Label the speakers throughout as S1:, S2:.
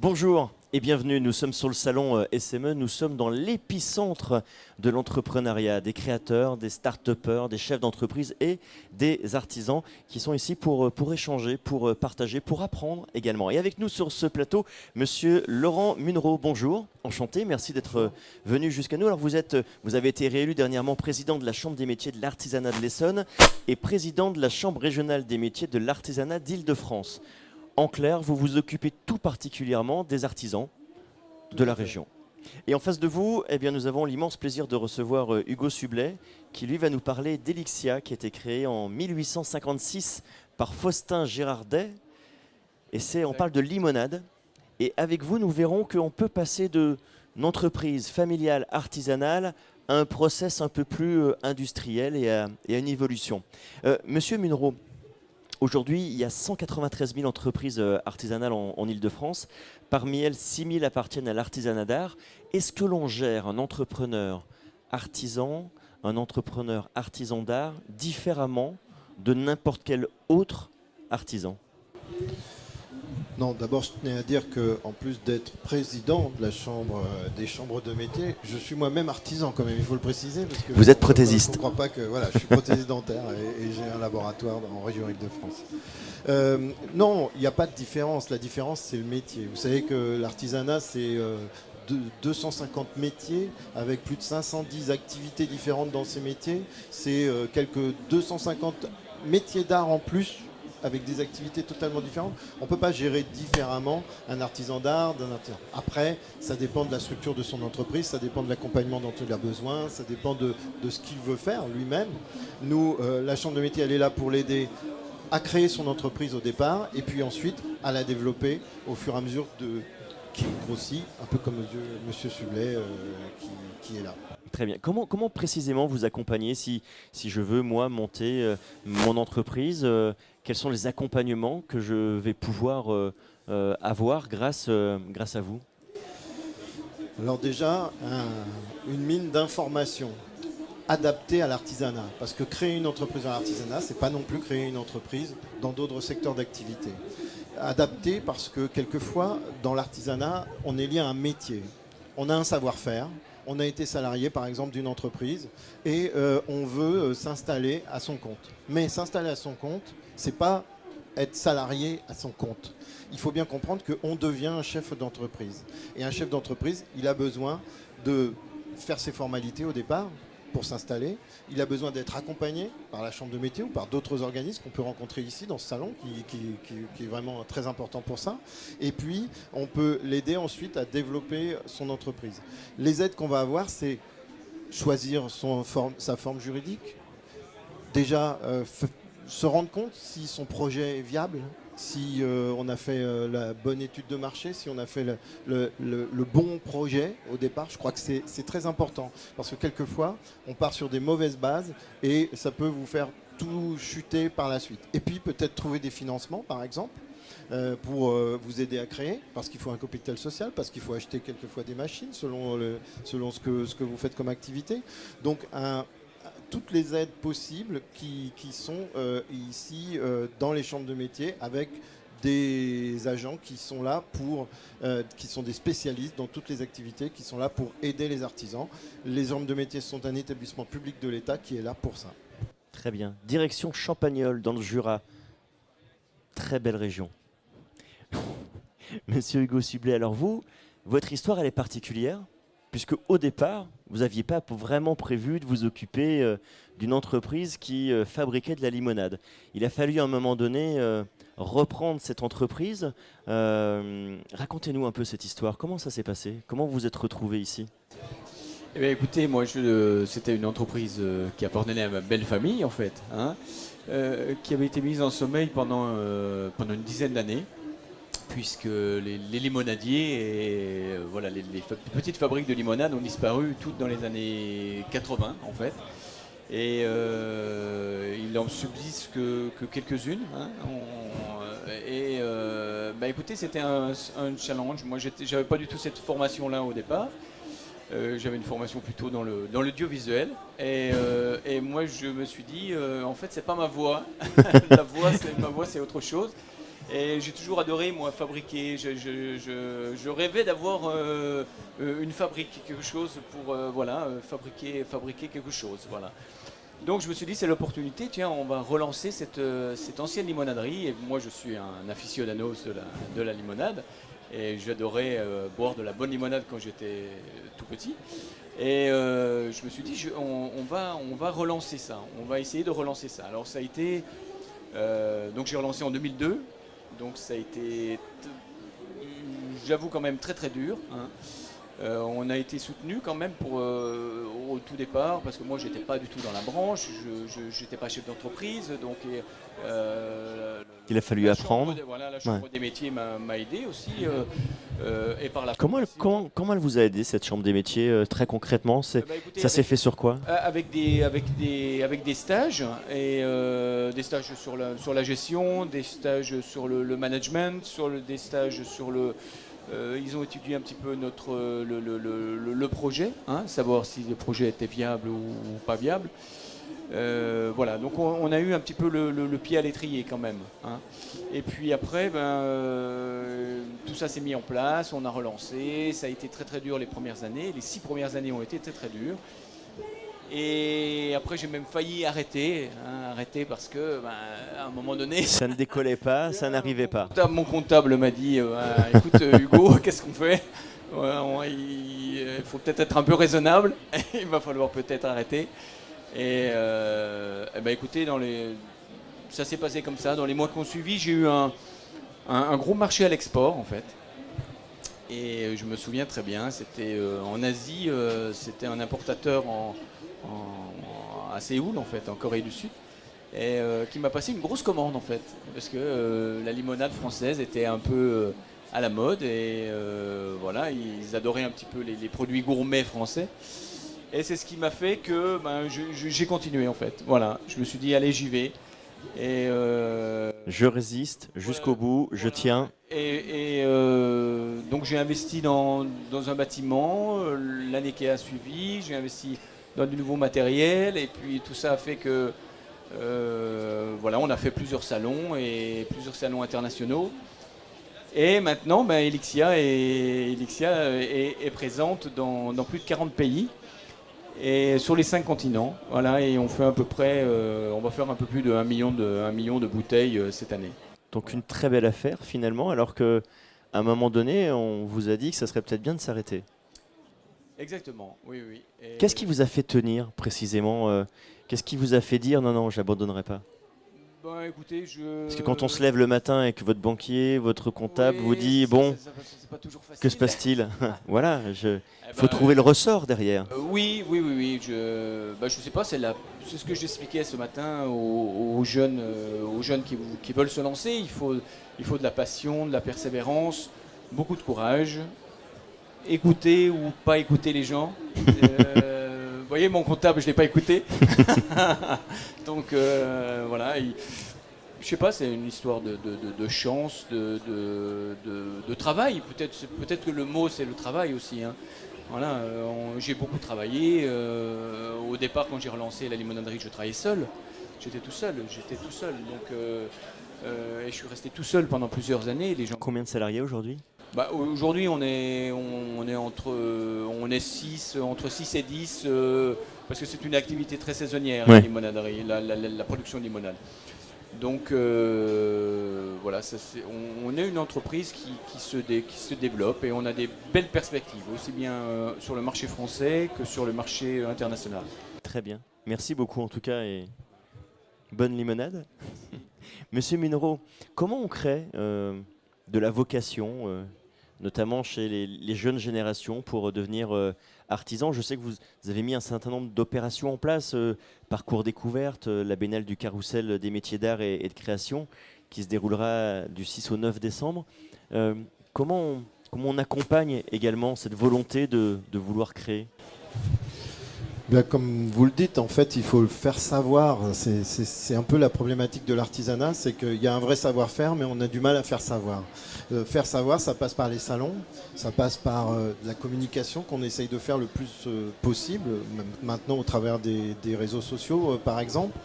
S1: Bonjour et bienvenue, nous sommes sur le salon SME, nous sommes dans l'épicentre de l'entrepreneuriat, des créateurs, des start-upers, des chefs d'entreprise et des artisans qui sont ici pour échanger, pour partager, pour apprendre également. Et avec nous sur ce plateau, monsieur Laurent Munro, bonjour, enchanté, merci d'être venu jusqu'à nous. Alors vous avez été réélu dernièrement président de la Chambre des métiers de l'artisanat de l'Essonne et président de la Chambre régionale des métiers de l'artisanat d'Île-de-France. En clair, vous vous occupez tout particulièrement des artisans de la région. Et en face de vous, eh bien, nous avons l'immense plaisir de recevoir Hugo Sublet, qui lui va nous parler d'Elixia, qui a été créé en 1856 par Faustin Girardet. Et on parle de limonade. Et avec vous, nous verrons qu'on peut passer d'une entreprise familiale artisanale à un process un peu plus industriel et à une évolution. Monsieur Munro, aujourd'hui, il y a 193 000 entreprises artisanales en Île-de-France. Parmi elles, 6 000 appartiennent à l'artisanat d'art. Est-ce que l'on gère un entrepreneur artisan d'art différemment de n'importe quel autre artisan ?
S2: Non, d'abord, je tenais à dire qu'en plus d'être président de la chambre, des chambres de métiers, je suis moi-même artisan quand même, il faut le préciser. Parce que
S1: vous êtes prothésiste.
S2: Je ne crois pas que... Voilà, je suis prothésiste dentaire et j'ai un laboratoire en région Île-de-France. Non, il n'y a pas de différence. La différence, c'est le métier. Vous savez que l'artisanat, c'est 250 métiers avec plus de 510 activités différentes dans ces métiers. C'est quelques 250 métiers d'art en plus, avec des activités totalement différentes. On ne peut pas gérer différemment un artisan d'art d'un artisan. Après, ça dépend de la structure de son entreprise, ça dépend de l'accompagnement dont il a besoin, ça dépend de ce qu'il veut faire lui-même. Nous, la Chambre de métier, elle est là pour l'aider à créer son entreprise au départ et puis ensuite à la développer au fur et à mesure qui grossit, un peu comme monsieur Sublet qui est là.
S1: Très bien. Comment précisément vous accompagnez si je veux, moi, monter mon entreprise quels sont les accompagnements que je vais pouvoir avoir grâce à vous ?
S2: Alors déjà, une mine d'informations adaptée à l'artisanat. Parce que créer une entreprise dans l'artisanat, c'est pas non plus créer une entreprise dans d'autres secteurs d'activité. Adaptée parce que quelquefois, dans l'artisanat, on est lié à un métier. On a un savoir-faire. On a été salarié, par exemple, d'une entreprise et on veut s'installer à son compte. Mais s'installer à son compte, c'est pas être salarié à son compte. Il faut bien comprendre qu'on devient un chef d'entreprise. Et un chef d'entreprise, il a besoin de faire ses formalités au départ pour s'installer. Il a besoin d'être accompagné par la Chambre de métier ou par d'autres organismes qu'on peut rencontrer ici dans ce salon qui est vraiment très important pour ça. Et puis, on peut l'aider ensuite à développer son entreprise. Les aides qu'on va avoir, c'est choisir sa forme juridique. Déjà, se rendre compte si son projet est viable, si on a fait la bonne étude de marché, si on a fait le bon projet au départ. Je crois que c'est très important parce que quelquefois, on part sur des mauvaises bases et ça peut vous faire tout chuter par la suite. Et puis peut-être trouver des financements, par exemple, pour vous aider à créer, parce qu'il faut un capital social, parce qu'il faut acheter quelquefois des machines selon ce que vous faites comme activité. Donc toutes les aides possibles qui sont ici dans les chambres de métier avec des agents qui sont là qui sont des spécialistes dans toutes les activités, qui sont là pour aider les artisans. Les chambres de métier sont un établissement public de l'État qui est là pour ça.
S1: Très bien. Direction Champagnole dans le Jura. Très belle région. Monsieur Hugo Sublet, alors votre histoire elle est particulière puisque au départ, vous n'aviez pas vraiment prévu de vous occuper d'une entreprise qui fabriquait de la limonade. Il a fallu à un moment donné reprendre cette entreprise. Racontez-nous un peu cette histoire. Comment ça s'est passé ? Comment vous vous êtes retrouvé ici ?
S3: Eh bien, écoutez, moi, c'était une entreprise qui appartenait à ma belle famille, en fait, qui avait été mise en sommeil pendant une dizaine d'années, puisque les limonadiers et voilà, les petites fabriques de limonade ont disparu toutes dans les années 80, en fait. Et il en subsiste que quelques-unes. Écoutez, c'était un challenge. Moi, j'avais pas du tout cette formation-là au départ. J'avais une formation plutôt dans l'audiovisuel et moi je me suis dit en fait c'est pas ma voix ma voix c'est autre chose Et j'ai toujours adoré, moi, fabriquer. Je rêvais d'avoir une fabrique, quelque chose pour fabriquer quelque chose. Voilà. Donc je me suis dit, c'est l'opportunité, tiens, on va relancer cette ancienne limonaderie. Et moi, je suis un aficionado de la limonade. Et j'adorais boire de la bonne limonade quand j'étais tout petit. Et je me suis dit, on va relancer ça. On va essayer de relancer ça. Alors ça a été... donc j'ai relancé en 2002. Donc ça a été, j'avoue, quand même très très dur. Hein. On a été soutenu quand même au tout départ, parce que moi j'étais pas du tout dans la branche, je n'étais pas chef d'entreprise, donc
S1: Il a fallu apprendre.
S3: La chambre des métiers m'a aidé aussi, et par la
S1: Comment elle vous a aidé, cette chambre des métiers, très concrètement?
S3: Écoutez,
S1: ça s'est fait sur quoi?
S3: avec des stages, et des stages sur la gestion, des stages sur le management, des stages sur le... ils ont étudié un petit peu le projet, hein, savoir si le projet était viable ou pas viable. Voilà, donc on a eu un petit peu le pied à l'étrier quand même. Hein. Et puis après, tout ça s'est mis en place, on a relancé, ça a été très très dur les premières années, les 6 premières années ont été très très dures. Et après j'ai même failli arrêter parce que à un moment donné...
S1: Ça ne décollait pas, ça n'arrivait pas.
S3: Mon comptable m'a dit, écoute Hugo, qu'est-ce qu'on fait? Il faut peut-être être un peu raisonnable, il va falloir peut-être arrêter. Et écoutez, ça s'est passé comme ça. Dans les mois qui ont suivi, j'ai eu un gros marché à l'export en fait. Et je me souviens très bien, c'était en Asie, c'était un importateur à Séoul en fait, en Corée du Sud, et qui m'a passé une grosse commande en fait, parce que la limonade française était un peu à la mode, et voilà, ils adoraient un petit peu les produits gourmets français. Et c'est ce qui m'a fait que j'ai continué en fait. Voilà, je me suis dit allez, j'y vais. Et
S1: je résiste jusqu'au bout, je tiens.
S3: Et donc j'ai investi dans un bâtiment. L'année qui a suivi, j'ai investi dans du nouveau matériel. Et puis tout ça a fait que voilà, on a fait plusieurs salons internationaux. Et maintenant, Elixia est présente dans plus de 40 pays. Et sur les 5 continents, voilà, et on fait à peu près, on va faire un peu plus de 1 million de bouteilles cette année.
S1: Donc une très belle affaire finalement, alors qu'à un moment donné, on vous a dit que ça serait peut-être bien de s'arrêter.
S3: Exactement, oui. Et
S1: qu'est-ce qui vous a fait tenir précisément? Qu'est-ce qui vous a fait dire non, je n'abandonnerai pas?
S3: Écoutez,
S1: Parce que quand on se lève le matin et que votre banquier, votre comptable vous dit
S3: c'est pas toujours facile.
S1: Que se passe-t-il? Voilà, faut trouver le ressort derrière.
S3: Oui. Je sais pas, c'est ce que j'expliquais ce matin aux jeunes qui veulent se lancer. Il faut de la passion, de la persévérance, beaucoup de courage. Écouter ou pas écouter les gens. Vous voyez, mon comptable, je ne l'ai pas écouté. Donc voilà, je sais pas, c'est une histoire de chance, de travail. Peut-être que le mot, c'est le travail aussi. Hein. Voilà, j'ai beaucoup travaillé. Au départ, quand j'ai relancé la limonaderie, je travaillais seul. J'étais tout seul. Donc, et je suis resté tout seul pendant plusieurs années. Les gens...
S1: Combien de salariés aujourd'hui?
S3: Aujourd'hui, on est entre 6 et 10, parce que c'est une activité très saisonnière,
S1: ouais.
S3: La limonaderie, la production de limonade. Donc voilà, on est une entreprise qui se développe, et on a des belles perspectives, aussi bien sur le marché français que sur le marché international.
S1: Très bien. Merci beaucoup en tout cas, et bonne limonade. Monsieur Munro, comment on crée de la vocation notamment chez les jeunes générations, pour devenir artisan? Je sais que vous avez mis un certain nombre d'opérations en place, parcours découverte, la Biennale du Carrousel des métiers d'art et de création, qui se déroulera du 6 au 9 décembre. Comment on accompagne également cette volonté de vouloir créer?
S2: Comme vous le dites, en fait, il faut le faire savoir. C'est un peu la problématique de l'artisanat, c'est qu'il y a un vrai savoir-faire, mais on a du mal à faire savoir. Faire savoir, ça passe par les salons, ça passe par la communication qu'on essaye de faire le plus possible, maintenant au travers des réseaux sociaux, par exemple.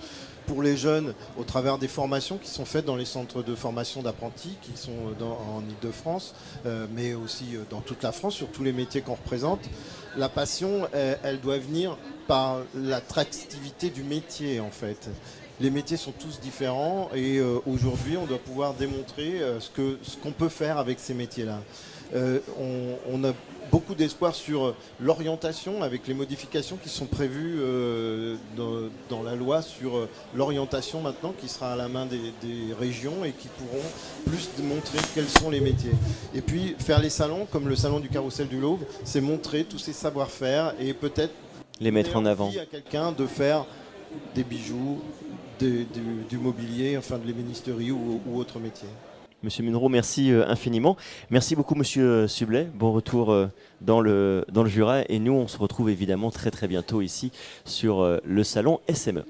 S2: pour les jeunes au travers des formations qui sont faites dans les centres de formation d'apprentis qui sont en Ile-de-France, mais aussi dans toute la France, sur tous les métiers qu'on représente. La passion, elle doit venir par l'attractivité du métier en fait. Les métiers sont tous différents et aujourd'hui on doit pouvoir démontrer ce qu'on peut faire avec ces métiers-là. On a beaucoup d'espoir sur l'orientation avec les modifications qui sont prévues dans la loi sur l'orientation maintenant qui sera à la main des régions et qui pourront plus montrer quels sont les métiers. Et puis faire les salons comme le salon du Carrousel du Louvre, c'est montrer tous ces savoir-faire et peut-être
S1: Les mettre en avant.
S2: à quelqu'un de faire des bijoux, du mobilier, enfin de l'ébénisterie ou autre métier.
S1: Monsieur Munro, merci infiniment. Merci beaucoup Monsieur Sublet. Bon retour dans le Jura. Et nous, on se retrouve évidemment très très bientôt ici sur le salon SME.